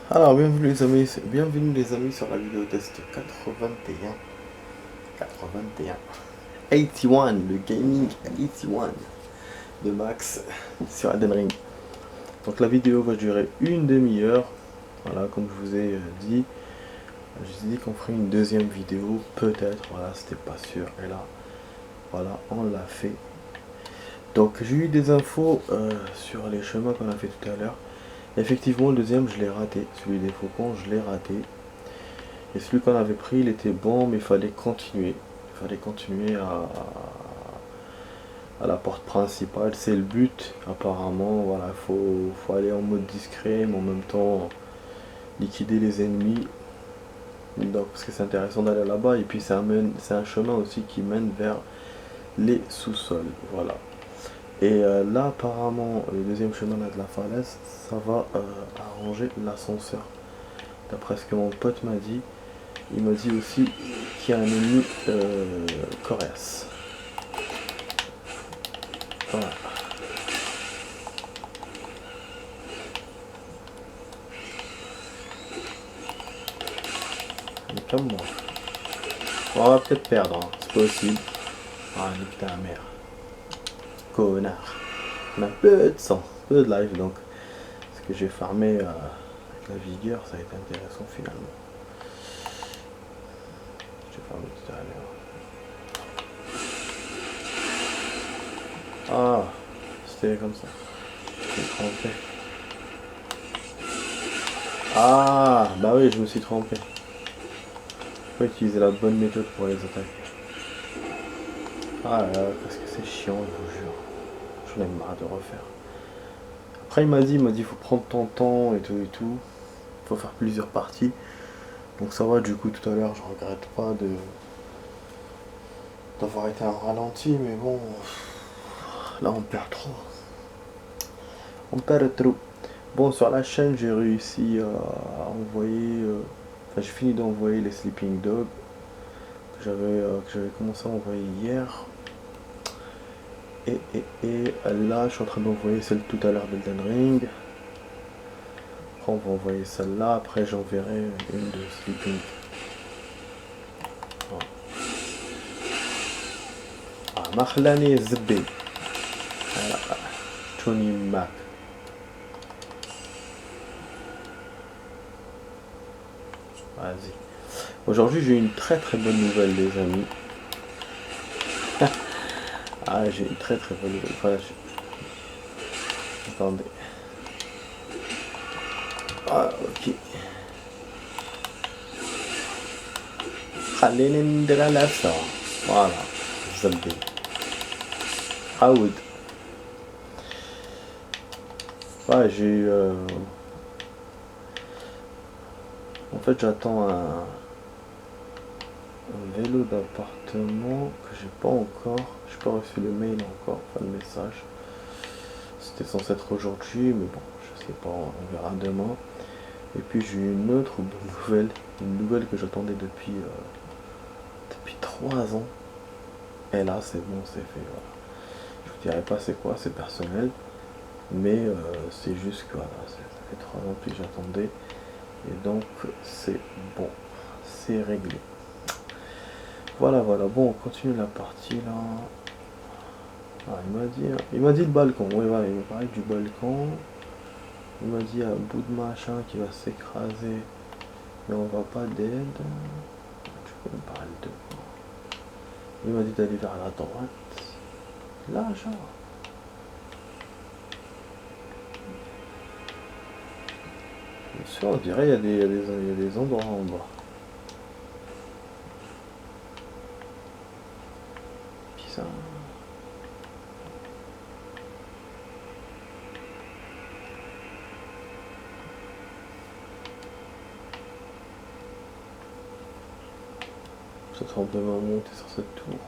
Alors, bienvenue les amis sur la vidéo test 81. 81. 81, le gaming 81 de Max sur Elden Ring. Donc la vidéo va durer une demi-heure. Voilà, comme je vous ai dit. Je vous ai dit qu'on ferait une deuxième vidéo, peut-être, voilà, c'était pas sûr. Et là, voilà, on l'a fait. Donc j'ai eu des infos sur les chemins qu'on a fait tout à l'heure. Effectivement, le deuxième, je l'ai raté. Celui des faucons, je l'ai raté. Et celui qu'on avait pris, il était bon, mais il fallait continuer. Il fallait continuer à la porte principale. C'est le but, apparemment. Voilà, faut aller en mode discret, mais en même temps liquider les ennemis. Donc, parce que c'est intéressant d'aller là-bas. Et puis, c'est un chemin aussi qui mène vers les sous-sols. Voilà. Et là, apparemment, le deuxième chemin là, de la falaise, ça va arranger l'ascenseur. D'après ce que mon pote m'a dit. Il m'a dit aussi qu'il y a un ennemi coriace. Voilà. Il est comme moi. Bon, on va peut-être perdre, hein. C'est possible. Ah, nique ta mère. Connard. On a peu de sang, peu de life donc. Ce que j'ai farmé avec la vigueur, ça a été intéressant finalement. J'ai farmé tout à l'heure. Ah, c'était comme ça. Je me suis trompé. Ah, bah oui, je me suis trompé. Faut utiliser la bonne méthode pour les attaquer. Ah là là, qu'est-ce que c'est chiant, je vous jure. J'en ai marre de refaire. Après il m'a dit faut prendre ton temps et tout et tout. Faut faire plusieurs parties. Donc ça va, du coup tout à l'heure je regrette pas d'avoir été en ralenti, mais bon, là on perd trop. On perd trop. Bon, sur la chaîne j'ai réussi à envoyer, enfin j'ai fini d'envoyer les Sleeping Dogs que j'avais commencé à envoyer hier. Et là je suis en train d'envoyer celle tout à l'heure d'Elden Ring. Après on va envoyer celle-là, après j'enverrai une de Sleeping. Mahlani Zbi. Voilà. Tony Mac. Vas-y. Aujourd'hui j'ai une très très bonne nouvelle les amis. Ah, j'ai une très très bonne nouvelle. Enfin, attendez. Ah, ok. خلينا ندير على voilà. Zbi. Aoud. Ouais, j'ai eu... En fait, j'attends un vélo d'appartement que j'ai pas encore. J'ai pas reçu le mail encore, enfin le message. C'était censé être aujourd'hui, mais bon, je sais pas, on verra demain. Et puis j'ai eu une autre bonne nouvelle, une nouvelle que j'attendais depuis 3 ans. Et là, c'est bon, c'est fait. Voilà. Je vous dirai pas c'est quoi, c'est personnel. Mais c'est juste que voilà, ça fait 3 ans que j'attendais. Et donc c'est bon, c'est réglé. Voilà, voilà, bon, on continue la partie là. Ah, il m'a dit le balcon, oui, voilà, il m'a parlé du balcon. Il m'a dit un bout de machin qui va s'écraser, mais on va pas d'aide. Tu peux me parler de quoi? Il m'a dit d'aller vers la droite. Là, genre. Bien sûr, on dirait il y a des endroits en bas. Bizarre. Ça semble de monter sur cette tour.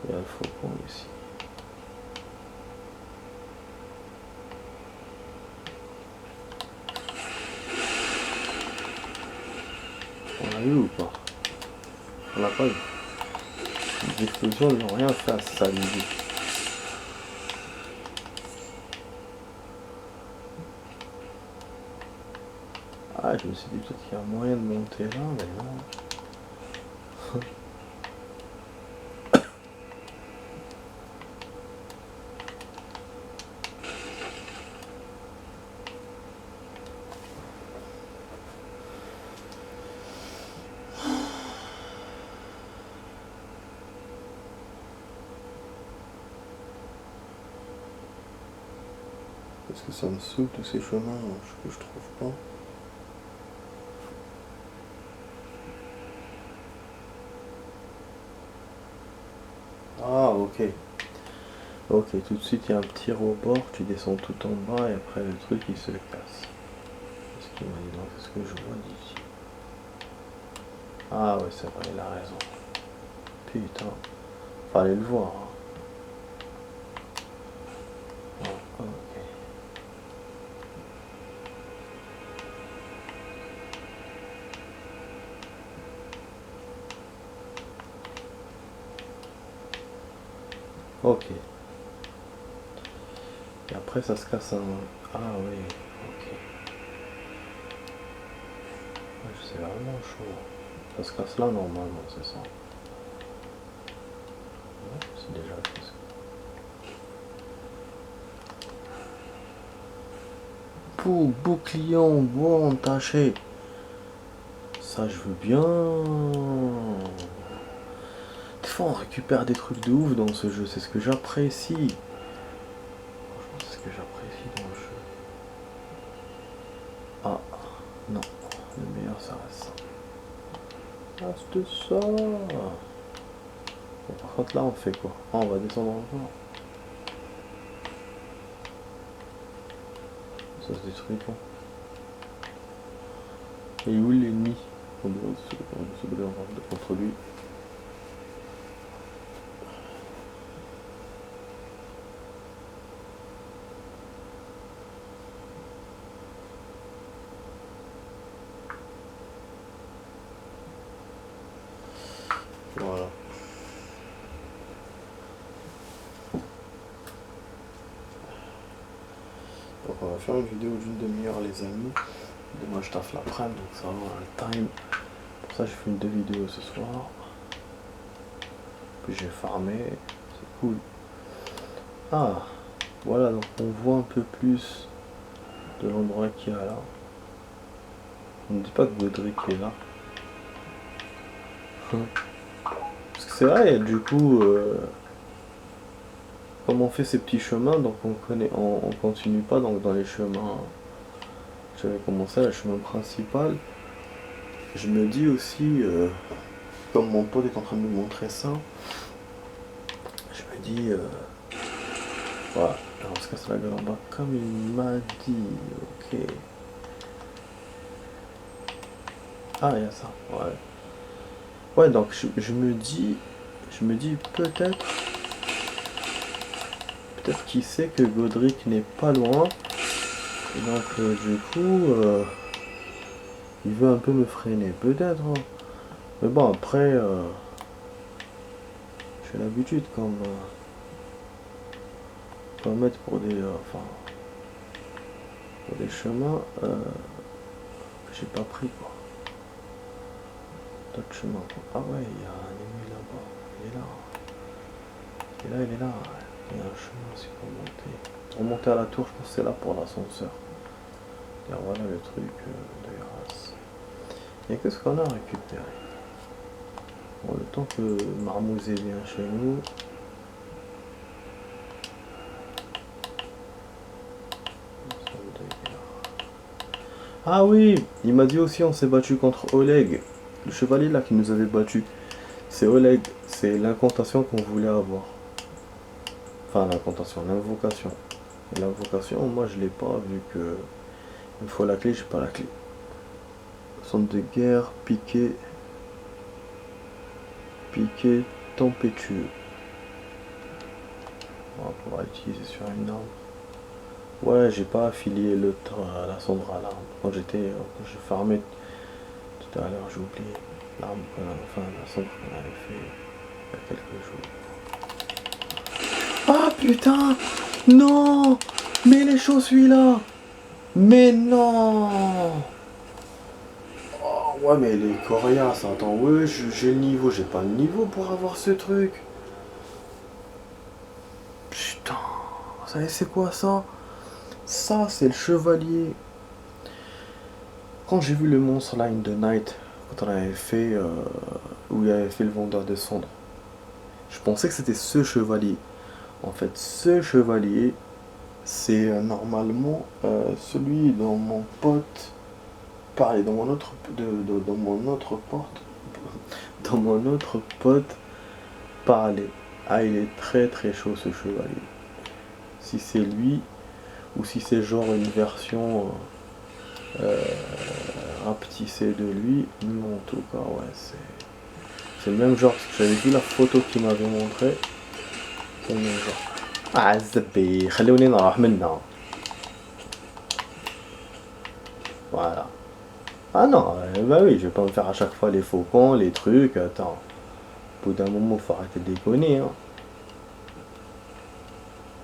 Il y a le faucon ici. On l'a eu ou pas? On l'a pas eu. Les explosions n'ont rien fait à ça, lui. Ah, je me suis dit peut-être qu'il y a moyen de monter là, mais non. Parce que ça me saoule tous ces chemins que je trouve pas. Ah, ok. Ok, tout de suite il y a un petit rebord, tu descends tout en bas et après le truc il se casse. Qu'est-ce qu'il m'a dit? Non, c'est ce que je vois d'ici. Ah ouais, c'est vrai, il a raison. Putain, fallait le voir. Hein. Ah, ok. Ok. Et après ça se casse en... Ah oui, ok. Ouais, c'est vraiment chaud. Ça se casse là normalement, c'est ça. Ouais, c'est déjà fait ça. Pouh, bouclion, bon, entaché. Ça je veux bien. Des fois on récupère des trucs de ouf dans ce jeu, c'est ce que j'apprécie. Franchement c'est ce que j'apprécie dans le jeu. Ah, non. Le meilleur ça reste ça. Reste ça. Bon, par contre là on fait quoi? Ah, on va descendre encore. Ça se détruit quoi. Et où l'ennemi? On doit se battre contre lui. Voilà. Donc on va faire une vidéo d'une demi-heure les amis. Demain je taffe l'après-midi donc ça va avoir un time. Pour ça j'ai fait une 2 vidéos ce soir. Puis j'ai farmé. C'est cool. Ah voilà donc on voit un peu plus de l'endroit qu'il y a là. On ne dit pas que Godric est là. Parce que c'est vrai du coup comme on fait ces petits chemins donc on continue pas donc dans les chemins. J'avais commencé le chemin principal. Je me dis aussi, comme mon pote est en train de me montrer ça, je me dis, voilà, alors on se casse la gueule en bas comme il m'a dit, ok. Ah, il y a ça, ouais. Ouais, donc je me dis peut-être qu'il sait que Godric n'est pas loin. Et donc, du coup, il veut un peu me freiner, peut-être. Hein. Mais bon, après, j'ai l'habitude comme mettre pour des pour des chemins que j'ai pas pris quoi. D'autres chemins quoi. Ah ouais, il y a un ennemi là-bas. Il est là. Il est là, il est là. Il y a un chemin aussi pour monter. Pour monter à la tour, je pense que c'est là pour l'ascenseur. Et voilà le truc de grâce. Et qu'est-ce qu'on a récupéré? Bon, le temps que Marmouzet vient chez nous. Ah oui, il m'a dit aussi on s'est battu contre Oleg, le chevalier là qui nous avait battu. C'est Oleg, c'est l'incantation qu'on voulait avoir. Enfin l'incantation, l'invocation. Et l'invocation, moi je l'ai pas vu que il me faut la clé, j'ai pas la clé. Centre de guerre, piqué tempétueux. On va pouvoir l'utiliser sur une arme. Ouais, j'ai pas affilié la cendre à l'arme. Quand j'ai farmé tout à l'heure, j'ai oublié l'arme, enfin la cendre qu'on avait fait il y a quelques jours. Ah putain! Non! Mais les choses celui-là! Mais non! Ouais, mais les coriaces, attends, ouais, j'ai le niveau, j'ai pas le niveau pour avoir ce truc. Putain, c'est quoi ça? Ça, c'est le chevalier. Quand j'ai vu le monstre Line the Night, quand on avait fait, où il avait fait le vendeur de cendres, je pensais que c'était ce chevalier. En fait, ce chevalier, c'est normalement celui dont mon pote parlait, dans mon autre, dans mon autre porte, dans mon autre pote parlait. Ah, il est très très chaud ce chevalier. Si c'est lui, ou si c'est genre une version rapetissée de lui, mais en tout cas, ouais, c'est le même genre, parce que j'avais vu la photo qu'il m'avait montré, c'est le même genre. Ah, الزبي خلوني نروح منا. Voilà. Ah non, bah oui, je vais pas me faire à chaque fois les faucons, les trucs, attends. Au bout d'un moment, faut arrêter de déconner, hein.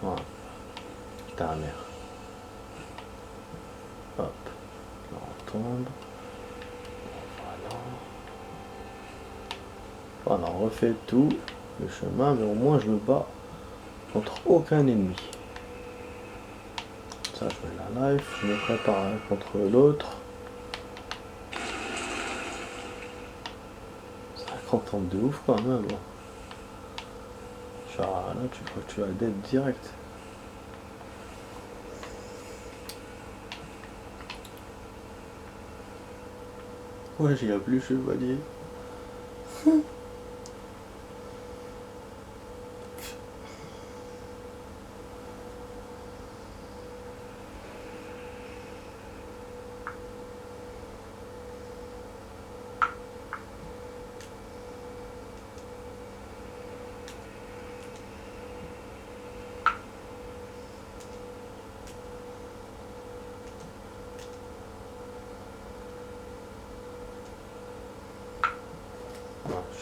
Voilà. Ta mère. Hop. Là, on tombe. Voilà. Voilà, on refait tout le chemin, mais au moins je me bats contre aucun ennemi. Ça, je mets la life, je me prépare contre l'autre. Ça contente de ouf quand même. Genre là, tu crois que tu vas dead direct. Ouais, j'y a plus chevalier.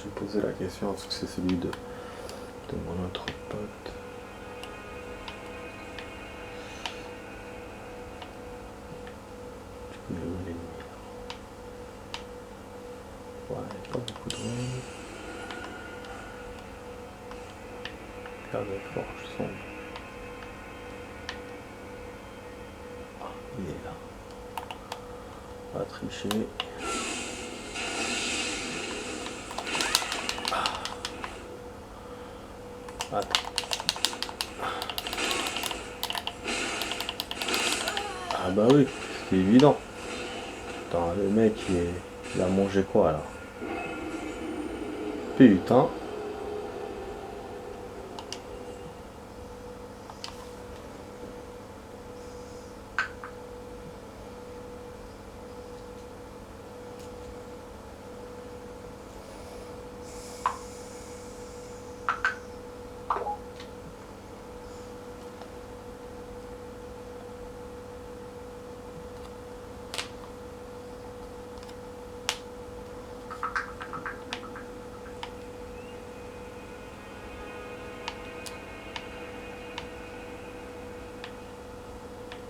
Je vais poser la question parce que c'est celui de mon autre pote. Tu peux où l'ennemi? Ouais, pas beaucoup de monde. Regarde la forge sombre. Ah, il est là. On va tricher. Attends. Ah bah oui, c'est évident. Attends, le mec il a mangé quoi là? Putain.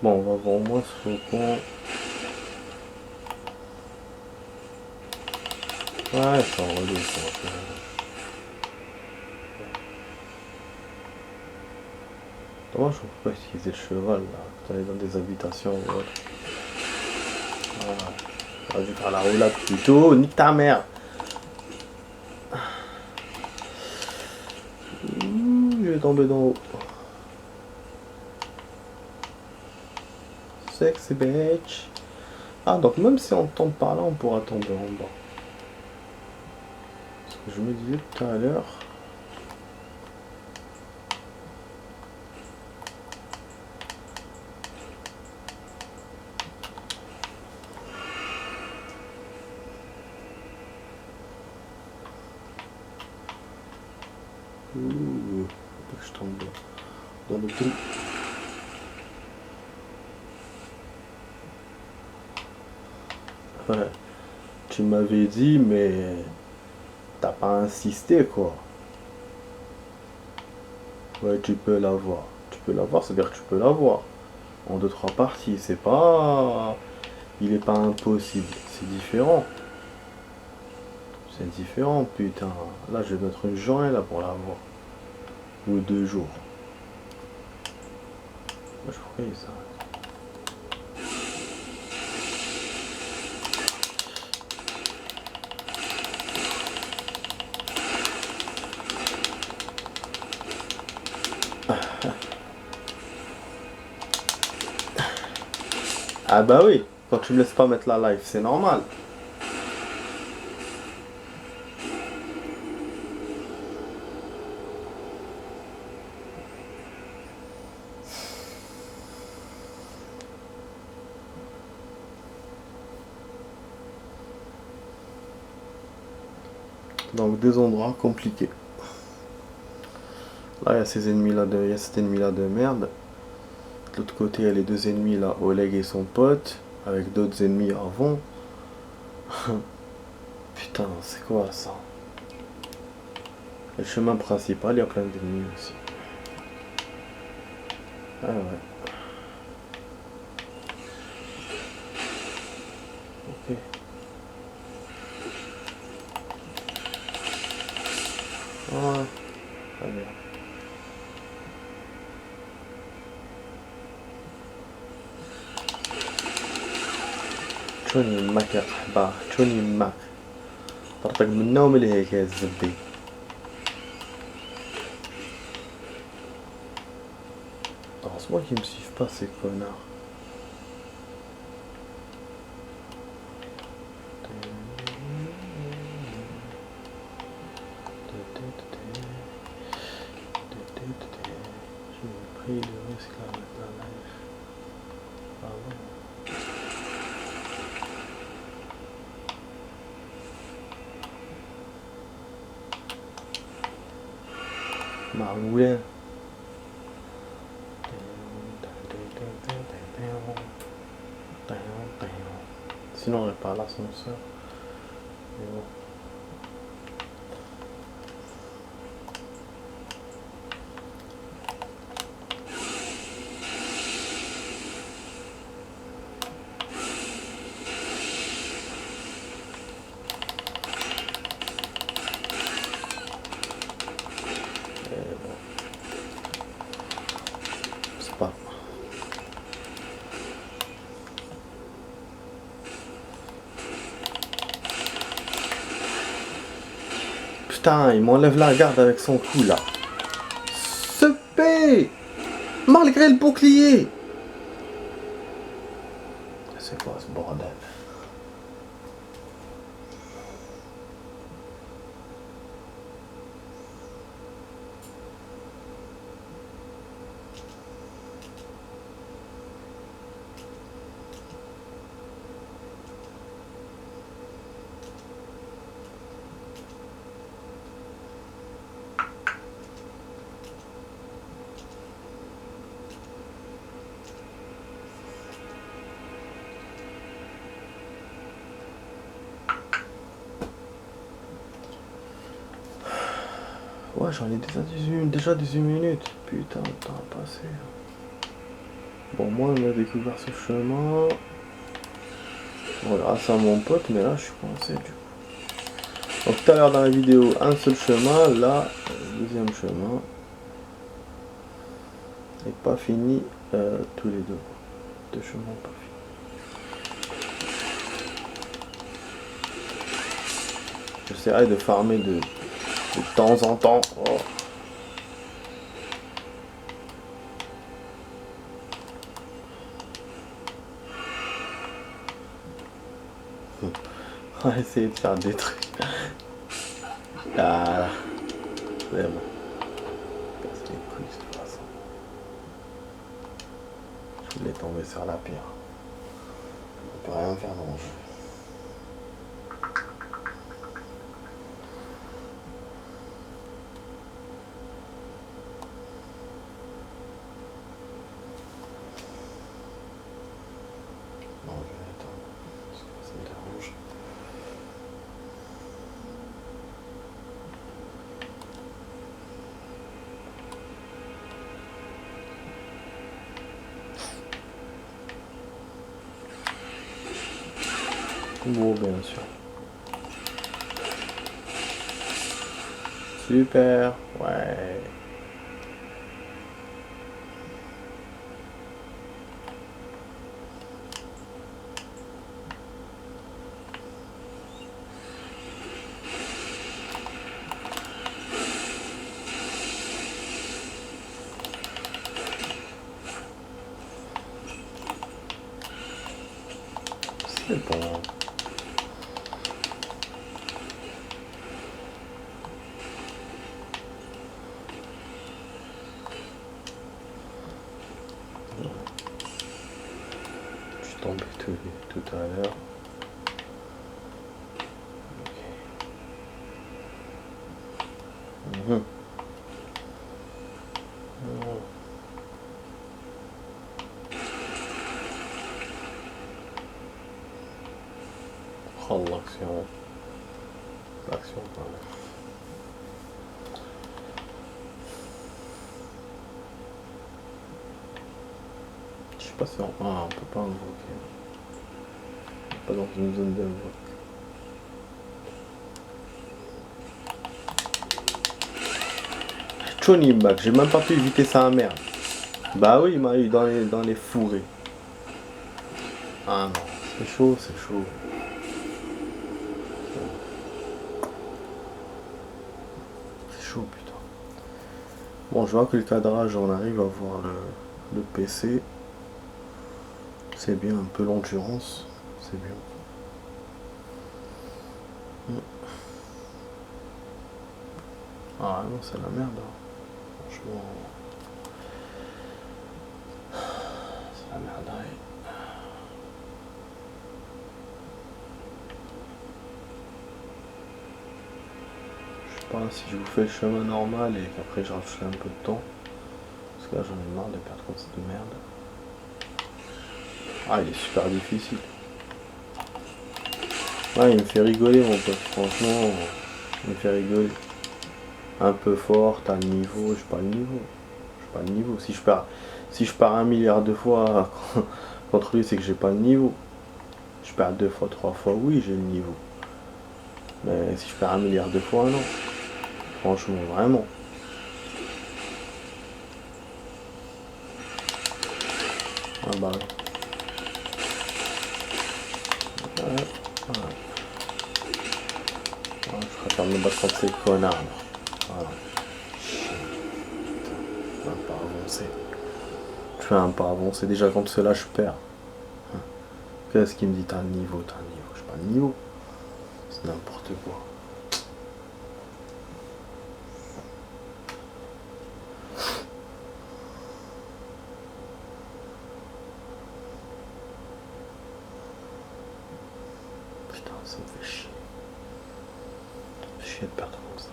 Bon, on va voir au moins ce faucon. Ouais, ça en redescend. Dommage, on peut pas utiliser le cheval là, quand on est dans des habitations ou autre. Voilà. J'aurais dû faire la roulade plus tôt, nique ta mère! Je vais tomber d'en haut. Sexy bitch. Ah, donc même si on tombe par là, on pourra tomber en bas. Ce que je me disais tout à l'heure. Ouh, faut que je tombe dans le trou. Ouais. Tu m'avais dit, mais t'as pas insisté quoi. Ouais, tu peux l'avoir. Tu peux l'avoir, c'est-à-dire que tu peux l'avoir. En 2-3 parties, c'est pas. Il est pas impossible, c'est différent. C'est différent, putain. Là, je vais mettre une journée là pour l'avoir. Ou 2 jours. Je ferai ça. Ah bah oui, quand tu me laisses pas mettre la live, c'est normal. Donc 2 endroits compliqués. Là il y a ces ennemis là il y a cet ennemi là de merde. De l'autre côté il y a les 2 ennemis là, Oleg et son pote, avec d'autres ennemis avant. Putain, c'est quoi ça? Le chemin principal, il y a plein d'ennemis aussi. Ah ouais. Ok. Ouais. Très bien. شوني معك يا صاحبي شوني معك طرطق من النوم اللي هيك يا الزبي heureusement qu'ils me suivent pas ces connards. J'ai pris le risque là avec la live. Ah bon. معقولة sinon on est pas à l'ascenseur mais bon. C'est pas. Putain, il m'enlève la garde avec son coup là. Ce P malgré le bouclier. C'est quoi ce bordel? Ouais, j'en ai déjà 18 minutes. Putain, le temps a passé. Bon, moi, on a découvert ce chemin. Bon, grâce à mon pote, mais là, je suis coincé du coup. Donc, tout à l'heure dans la vidéo, un seul chemin. Là, deuxième chemin. Et pas fini tous les deux. 2 chemins pas finis. J'essaierai de farmer de temps en temps. Oh. On va essayer de faire des trucs. Voilà. C'est bon. Casse les couilles de toute façon. Je voulais tomber sur la pire. On peut rien faire dans le jeu. Non, je vais attendre. Parce que ça me dérange. Gros, bien sûr. Super. Ouais. C'est bon. Je suis tombé tout à l'heure. Okay. Oh, l'action. L'action, quand même. Je sais pas si on peut pas invoquer. Pas dans une zone d'invoque. Johnny Mac, j'ai même pas pu éviter sa merde. Bah oui, il m'a eu dans les fourrés. Ah non, c'est chaud, c'est chaud. C'est chaud, putain. Bon, je vois que le cadrage, on arrive à voir le PC. C'est bien, un peu l'endurance. C'est bien. Ah non, c'est la merde. Hein. Franchement. C'est la merde. Ouais. Je sais pas si je vous fais le chemin normal et qu'après je rajouterai un peu de temps. Parce que là j'en ai marre de perdre comme cette merde. Ah, il est super difficile. Ouais, il me fait rigoler mon pote. Franchement, il me fait rigoler. Un peu fort, t'as le niveau, j'ai pas le niveau. J'ai pas le niveau. Si je pars 1 milliard de fois contre lui, c'est que j'ai pas le niveau. Je perds 2 fois, 3 fois, oui, j'ai le niveau. Mais si je perds 1 milliard de fois, non. Franchement, vraiment. Ah bah ouais. Ouais. Je préfère me battre contre ces connards. Voilà. Je vais pas avancer. Je fais un pas avancer. Déjà contre cela, je perds. Qu'est-ce qu'il me dit? T'as le niveau, t'as le niveau. J'ai pas le niveau. C'est n'importe quoi. Putain, ça me fait chier. Ça me fait chier de perdre comme ça.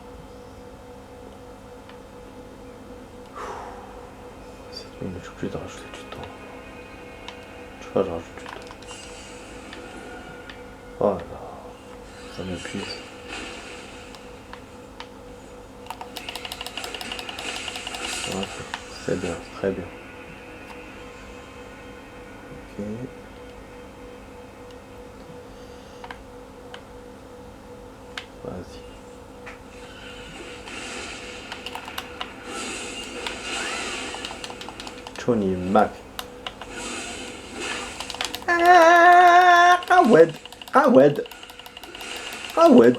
7 minutes, je suis obligé de rajouter du temps. Je sais pas, je rajoute du temps. Oh là, ça m'épuise. Ouais, c'est bien, très bien. Ok. Vas-y. Johnny Mac. Ah ouais. Ah ouais. Ah ouais.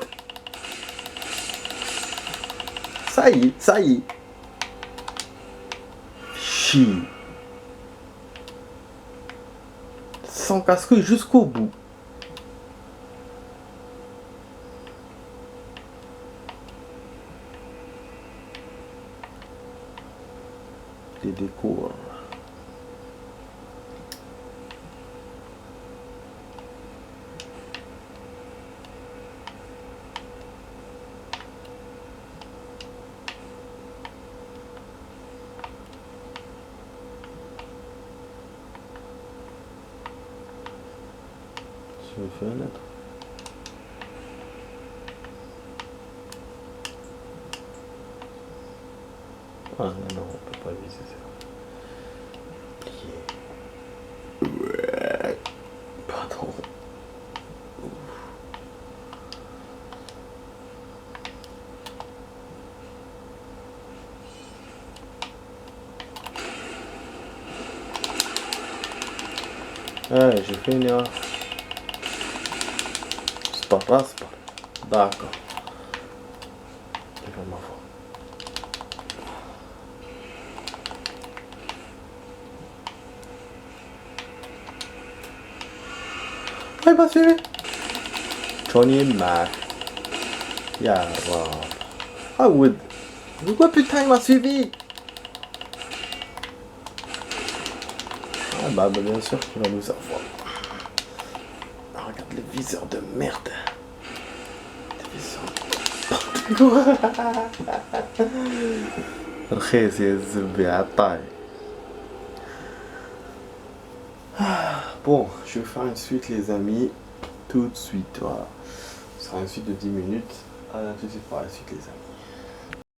Ça y est, ça y est. Chie. Sans casse-couille jusqu'au bout. Les décors. Je vais faire une lettre. Ah non, non, on peut pas viser ça. Ouais. Pardon. Ouais, j'ai fait une erreur. C'est pas grave, c'est pas grave. D'accord. C'est pas de ma faute. Ah, il m'a suivi. Johnny Mac. Yeah, wow. Ah, Wood. Pourquoi putain il m'a suivi? Ah bah bien sûr qu'il va nous avoir. Ah, regarde le viseur de merde. Le viseur. رخيص يا الزبي عطاي. Bon, je vais faire une suite les amis. Tout de suite, voilà. Ce sera une suite de 10 minutes. À tout de suite pour la suite les amis.